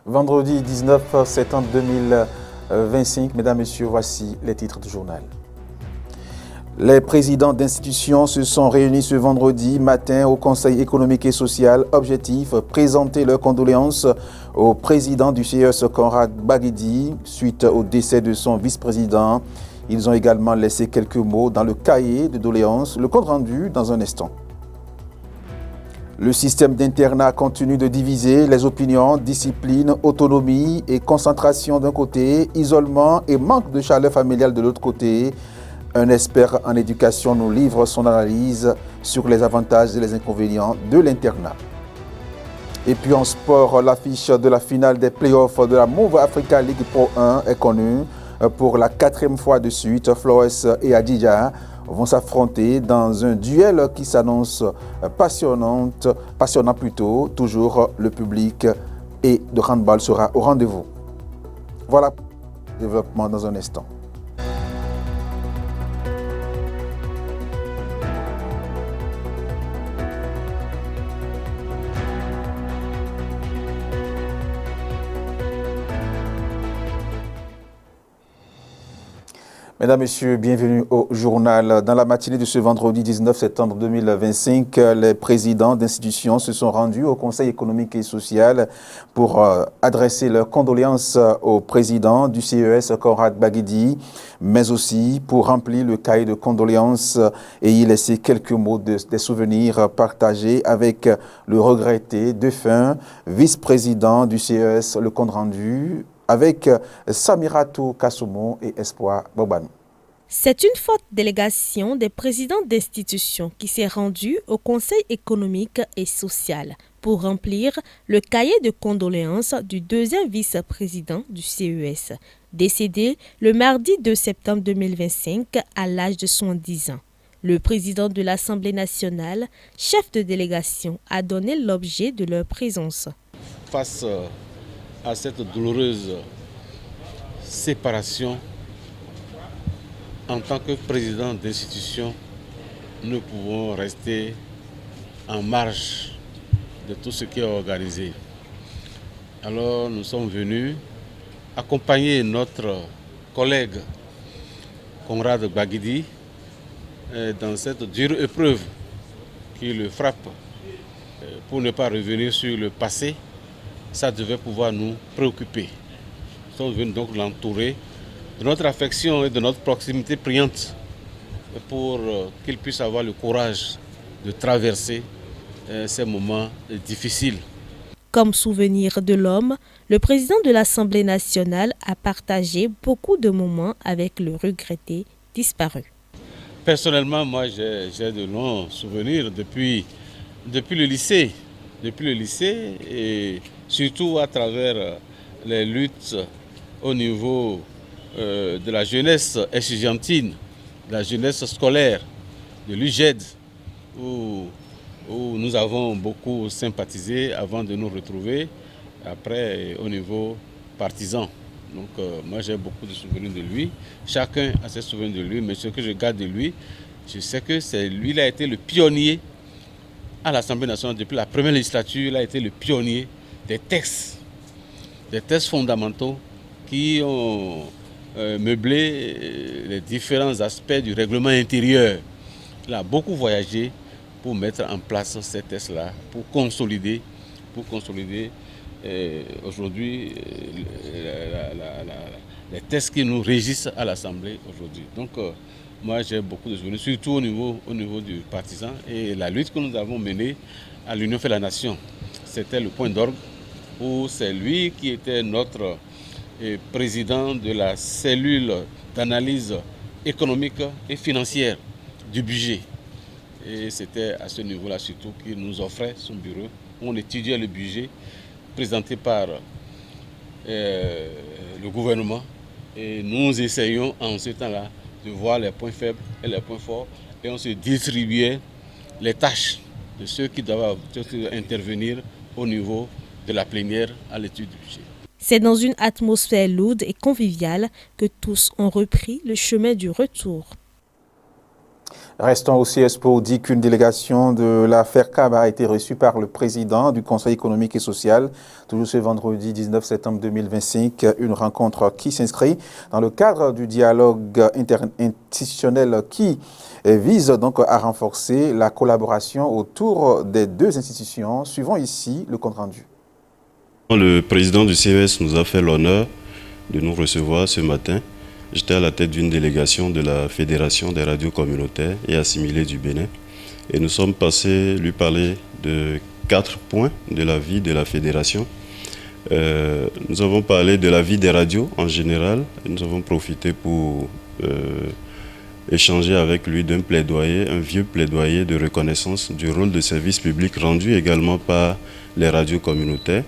Vendredi 19 septembre 2025, mesdames, messieurs, voici les titres du journal. Les présidents d'institutions se sont réunis ce vendredi matin au Conseil économique et social. Objectif, présenter leurs condoléances au président du CES, Conrad Baguidi, suite au décès de son vice-président. Ils ont également laissé quelques mots dans le cahier de doléances. Le compte rendu dans un instant. Le système d'internat continue de diviser les opinions, discipline, autonomie et concentration d'un côté, isolement et manque de chaleur familiale de l'autre côté. Un expert en éducation nous livre son analyse sur les avantages et les inconvénients de l'internat. Et puis en sport, l'affiche de la finale des playoffs de la Move Africa League Pro 1 est connue. Pour la 4e fois de suite, Flores et Adidja vont s'affronter dans un duel qui s'annonce passionnant plutôt. Toujours le public et de handball sera au rendez-vous. Voilà le développement dans un instant. Mesdames, Messieurs, bienvenue au journal. Dans la matinée de ce vendredi 19 septembre 2025, les présidents d'institutions se sont rendus au Conseil économique et social pour adresser leurs condoléances au président du CES, Conrad Baguidi, mais aussi pour remplir le cahier de condoléances et y laisser quelques mots des souvenirs partagés avec le regretté défunt vice-président du CES, le compte rendu avec Samiratou Kassoumou et Espoir Bobanou. C'est une forte délégation des présidents d'institutions qui s'est rendue au Conseil économique et social pour remplir le cahier de condoléances du deuxième vice-président du CES, décédé le mardi 2 septembre 2025 à l'âge de 70 ans. Le président de l'Assemblée nationale, chef de délégation, a donné l'objet de leur présence. Face à cette douloureuse séparation, en tant que président d'institution, nous pouvons rester en marge de tout ce qui est organisé. Alors nous sommes venus accompagner notre collègue Conrad Baguidi dans cette dure épreuve qui le frappe. Pour ne pas revenir sur le passé, ça devait pouvoir nous préoccuper. Nous sommes venus donc l'entourer de notre affection et de notre proximité priante pour qu'il puisse avoir le courage de traverser ces moments difficiles. Comme souvenir de l'homme, le président de l'Assemblée nationale a partagé beaucoup de moments avec le regretté disparu. Personnellement, moi j'ai de longs souvenirs depuis le lycée. Depuis le lycée et surtout à travers les luttes au niveau de la jeunesse estudiantine, de la jeunesse scolaire, de l'UGED, où nous avons beaucoup sympathisé avant de nous retrouver, après au niveau partisan. Donc moi j'ai beaucoup de souvenirs de lui, chacun a ses souvenirs de lui, mais ce que je garde de lui, je sais que c'est lui, il a été le pionnier à l'Assemblée nationale depuis la première législature, il a été le pionnier des textes fondamentaux qui ont meublé les différents aspects du règlement intérieur. Il a beaucoup voyagé pour mettre en place ces textes-là, pour consolider aujourd'hui les textes qui nous régissent à l'Assemblée aujourd'hui. Donc moi j'ai beaucoup de souvenirs, surtout au niveau du partisan et la lutte que nous avons menée à l'Union fait la Nation. C'était le point d'orgue où c'est lui qui était notre président de la cellule d'analyse économique et financière du budget. Et c'était à ce niveau-là surtout qu'il nous offrait son bureau où on étudiait le budget présenté par le gouvernement. Et nous essayons en ce temps-là de voir les points faibles et les points forts et on se distribuait les tâches de ceux qui doivent intervenir au niveau de la plénière à l'étude du budget. C'est dans une atmosphère lourde et conviviale que tous ont repris le chemin du retour. Restons au CS pour dire qu'une délégation de la FERCAB a été reçue par le président du Conseil économique et social, toujours ce vendredi 19 septembre 2025, une rencontre qui s'inscrit dans le cadre du dialogue interinstitutionnel qui vise donc à renforcer la collaboration autour des deux institutions. Suivons ici le compte-rendu. Le président du CES nous a fait l'honneur de nous recevoir ce matin. J'étais à la tête d'une délégation de la Fédération des radios communautaires et assimilées du Bénin. Et nous sommes passés lui parler de 4 points de la vie de la fédération. Nous avons parlé de la vie des radios en général. Et nous avons profité pour échanger avec lui d'un plaidoyer, un vieux plaidoyer de reconnaissance du rôle de service public rendu également par les radios communautaires.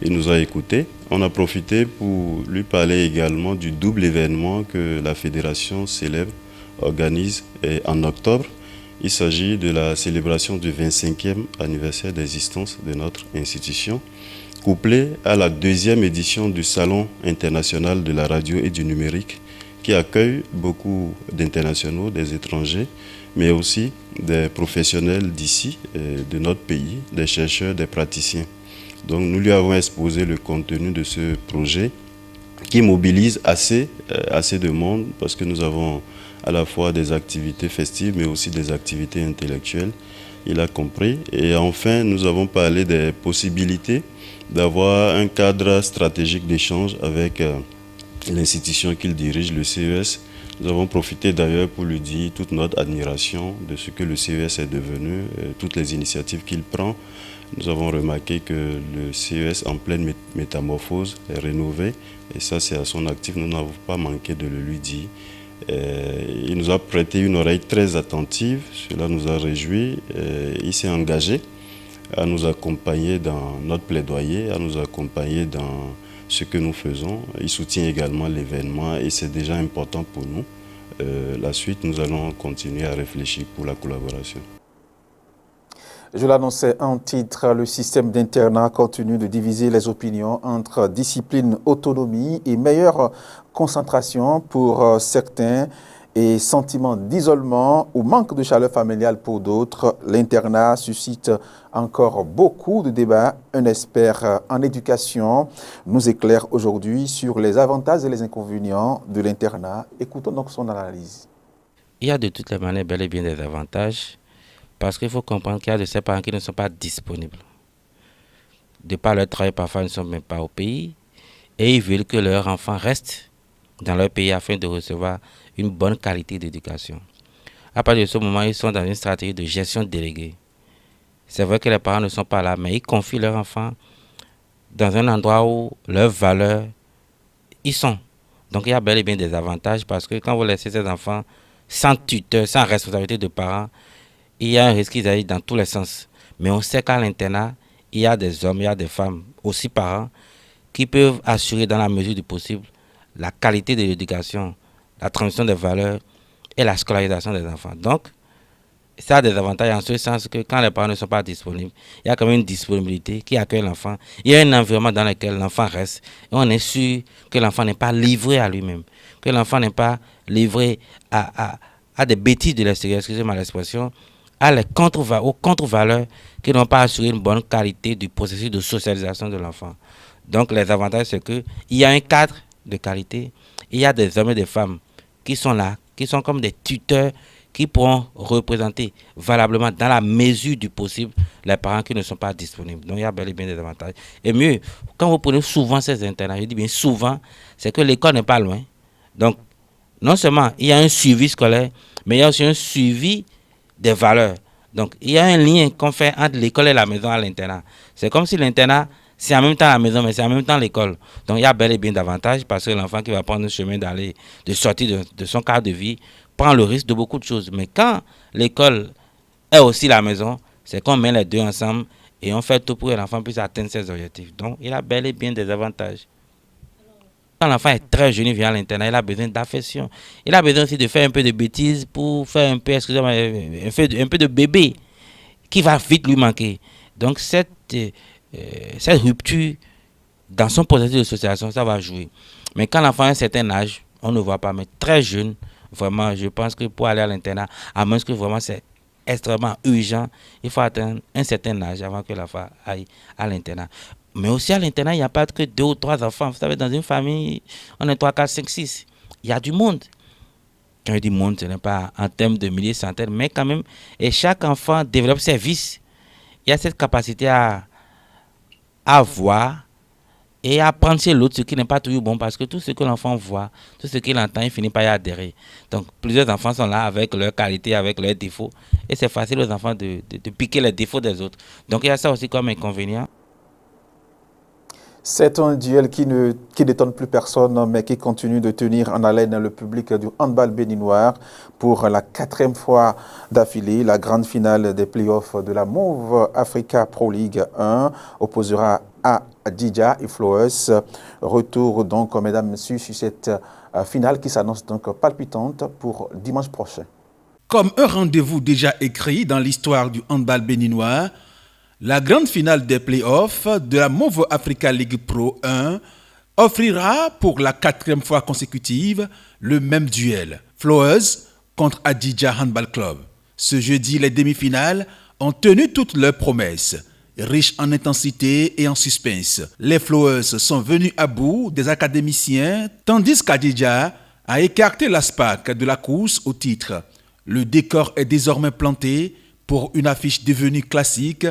Il nous a écoutés. On a profité pour lui parler également du double événement que la fédération célèbre, organise en octobre. Il s'agit de la célébration du 25e anniversaire d'existence de notre institution, couplée à la 2e édition du Salon international de la radio et du numérique, qui accueille beaucoup d'internationaux, des étrangers, mais aussi des professionnels d'ici, de notre pays, des chercheurs, des praticiens. Donc nous lui avons exposé le contenu de ce projet qui mobilise assez de monde parce que nous avons à la fois des activités festives mais aussi des activités intellectuelles. Il a compris. Et enfin, nous avons parlé des possibilités d'avoir un cadre stratégique d'échange avec l'institution qu'il dirige, le CES. Nous avons profité d'ailleurs pour lui dire toute notre admiration de ce que le CES est devenu, toutes les initiatives qu'il prend. Nous avons remarqué que le CES en pleine métamorphose est rénové et ça c'est à son actif, nous n'avons pas manqué de le lui dire. Il nous a prêté une oreille très attentive, cela nous a réjouis. Il s'est engagé à nous accompagner dans notre plaidoyer, à nous accompagner dans ce que nous faisons. Il soutient également l'événement et c'est déjà important pour nous. La suite, nous allons continuer à réfléchir pour la collaboration. Je l'annonçais en titre, le système d'internat continue de diviser les opinions entre discipline, autonomie et meilleure concentration pour certains et sentiment d'isolement ou manque de chaleur familiale pour d'autres. L'internat suscite encore beaucoup de débats. Un expert en éducation nous éclaire aujourd'hui sur les avantages et les inconvénients de l'internat. Écoutons donc son analyse. Il y a de toutes les manières bel et bien des avantages. Parce qu'il faut comprendre qu'il y a de ces parents qui ne sont pas disponibles. De par leur travail, parfois ils ne sont même pas au pays. Et ils veulent que leurs enfants restent dans leur pays afin de recevoir une bonne qualité d'éducation. À partir de ce moment, ils sont dans une stratégie de gestion déléguée. C'est vrai que les parents ne sont pas là, mais ils confient leurs enfants dans un endroit où leurs valeurs y sont. Donc il y a bel et bien des avantages parce que quand vous laissez ces enfants sans tuteur, sans responsabilité de parents, il y a un risque qu'ils aillent dans tous les sens. Mais on sait qu'à l'internat, il y a des hommes, il y a des femmes, aussi parents, qui peuvent assurer dans la mesure du possible la qualité de l'éducation, la transmission des valeurs et la scolarisation des enfants. Donc, ça a des avantages en ce sens que quand les parents ne sont pas disponibles, il y a quand même une disponibilité qui accueille l'enfant. Il y a un environnement dans lequel l'enfant reste et on est sûr que l'enfant n'est pas livré à lui-même, que l'enfant n'est pas livré à des bêtises de l'extérieur, excusez-moi l'expression, aux contre-valeurs qui n'ont pas assuré une bonne qualité du processus de socialisation de l'enfant. Donc les avantages, c'est qu'il y a un cadre de qualité, il y a des hommes et des femmes qui sont là, qui sont comme des tuteurs, qui pourront représenter valablement dans la mesure du possible les parents qui ne sont pas disponibles. Donc il y a bel et bien des avantages. Et mieux, quand vous prenez souvent ces internats, je dis bien souvent, c'est que l'école n'est pas loin. Donc non seulement il y a un suivi scolaire, mais il y a aussi un suivi des valeurs. Donc, il y a un lien qu'on fait entre l'école et la maison à l'internat. C'est comme si l'internat, c'est en même temps la maison, mais c'est en même temps l'école. Donc, il y a bel et bien d'avantages parce que l'enfant qui va prendre le chemin de sortir de son cadre de vie, prend le risque de beaucoup de choses. Mais quand l'école est aussi la maison, c'est qu'on met les deux ensemble et on fait tout pour que l'enfant puisse atteindre ses objectifs. Donc, il a bel et bien des avantages. Quand l'enfant est très jeune, il vient à l'internat, il a besoin d'affection. Il a besoin aussi de faire un peu de bêtises pour faire un peu, excusez-moi, un peu de bébé qui va vite lui manquer. Donc cette rupture dans son processus de socialisation, ça va jouer. Mais quand l'enfant a un certain âge, on ne voit pas, mais très jeune, Vraiment, je pense que pour aller à l'internat, à moins que vraiment c'est extrêmement urgent, il faut atteindre un certain âge avant que l'enfant aille à l'internat. Mais aussi à l'internat, il n'y a pas que 2 ou 3 enfants. Vous savez, dans une famille, on est 3, 4, 5, 6. Il y a du monde. Quand je dis monde, ce n'est pas en termes de milliers, centaines, mais quand même, et chaque enfant développe ses vices. Il y a cette capacité à voir et à prendre chez l'autre ce qui n'est pas toujours bon, parce que tout ce que l'enfant voit, tout ce qu'il entend, il finit par y adhérer. Donc plusieurs enfants sont là avec leurs qualités, avec leurs défauts, et c'est facile aux enfants de piquer les défauts des autres. Donc il y a ça aussi comme inconvénient. C'est un duel qui n'étonne plus personne, mais qui continue de tenir en haleine le public du handball béninois pour la 4e fois d'affilée. La grande finale des playoffs de la Move Africa Pro League 1 opposera à Dija et Flowers. Retour donc, mesdames et messieurs, sur cette finale qui s'annonce donc palpitante pour dimanche prochain. Comme un rendez-vous déjà écrit dans l'histoire du handball béninois, la grande finale des playoffs de la Move Africa League Pro 1 offrira pour la 4e fois consécutive le même duel. Flowers contre Adidja Handball Club. Ce jeudi, les demi-finales ont tenu toutes leurs promesses. Riches en intensité et en suspense, les Flowers sont venus à bout des académiciens, tandis qu'Adidja a écarté l'ASPAC de la course au titre. Le décor est désormais planté pour une affiche devenue classique.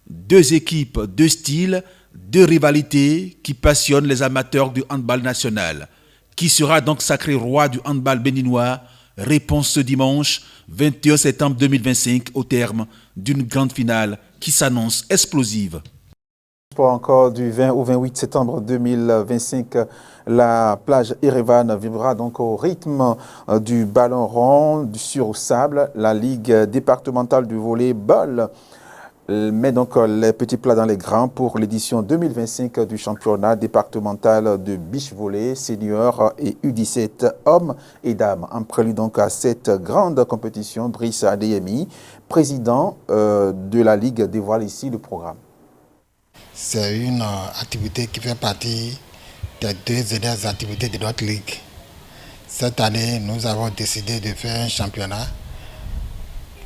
2 équipes, 2 styles, 2 rivalités qui passionnent les amateurs du handball national. Qui sera donc sacré roi du handball béninois? Réponse ce dimanche 21 septembre 2025 au terme d'une grande finale qui s'annonce explosive. Pour encore du 20 au 28 septembre 2025, la plage Erevan vivra donc au rythme du ballon rond sur sable. La Ligue départementale du volley-ball met donc les petits plats dans les grands pour l'édition 2025 du championnat départemental de beach volley senior et U17 hommes et dames. En prélude donc à cette grande compétition, Brice Adeyemi, président de la Ligue, dévoile ici le programme. C'est une activité qui fait partie des 2 dernières activités de notre Ligue. Cette année, nous avons décidé de faire un championnat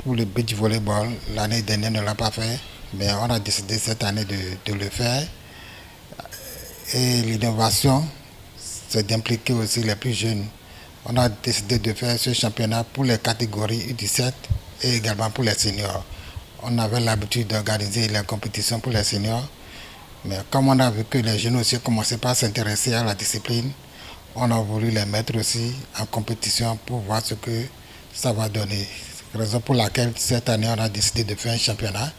pour le beach volleyball. L'année dernière, on ne l'a pas fait, mais on a décidé cette année de le faire. Et l'innovation, c'est d'impliquer aussi les plus jeunes. On a décidé de faire ce championnat pour les catégories U17 et également pour les seniors. On avait l'habitude d'organiser les compétitions pour les seniors, mais comme on a vu que les jeunes aussi commençaient par s'intéresser à la discipline, on a voulu les mettre aussi en compétition pour voir ce que ça va donner. Raison pour laquelle cette année on a décidé de faire un championnat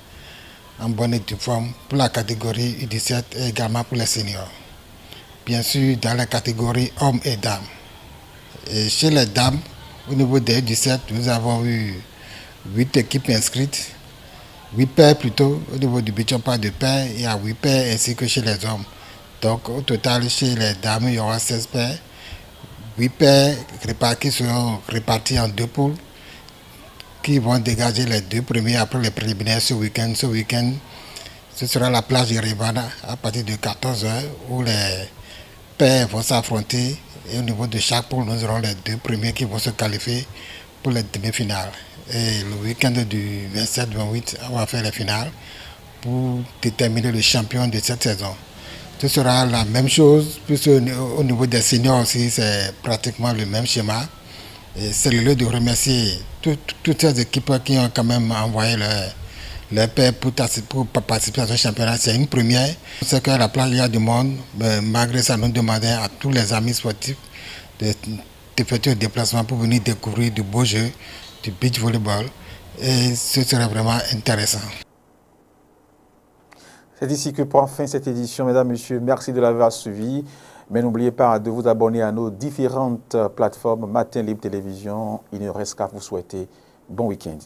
en bonne et due forme pour la catégorie U17 et également pour les seniors. Bien sûr dans la catégorie hommes et dames. Et chez les dames, au niveau des U17, nous avons eu 8 équipes inscrites, 8 paires plutôt. Au niveau du beach on parle de paires, il y a 8 paires ainsi que chez les hommes. Donc au total chez les dames il y aura 16 paires. 8 paires qui seront réparties en 2 poules, qui vont dégager les 2 premiers après les préliminaires ce week-end. Ce week-end, ce sera la plage de Rivana à partir de 14h où les paires vont s'affronter. Et au niveau de chaque poule, nous aurons les 2 premiers qui vont se qualifier pour les demi-finales. Et le week-end du 27-28, on va faire les finales pour déterminer le champion de cette saison. Ce sera la même chose, puisque au niveau des seniors aussi, c'est pratiquement le même schéma. Et c'est le lieu de remercier toutes ces équipes qui ont quand même envoyé leur paires pour participer à ce championnat. C'est une première. C'est qu'à la plage, il y a du monde. Mais malgré ça, nous demandons à tous les amis sportifs d'effectuer un déplacement pour venir découvrir du beau jeu, du beach volleyball. Et ce serait vraiment intéressant. C'est ici que prend fin cette édition, mesdames, messieurs. Merci de l'avoir suivi. Mais n'oubliez pas de vous abonner à nos différentes plateformes Matin Libre Télévision. Il ne reste qu'à vous souhaiter bon week-end.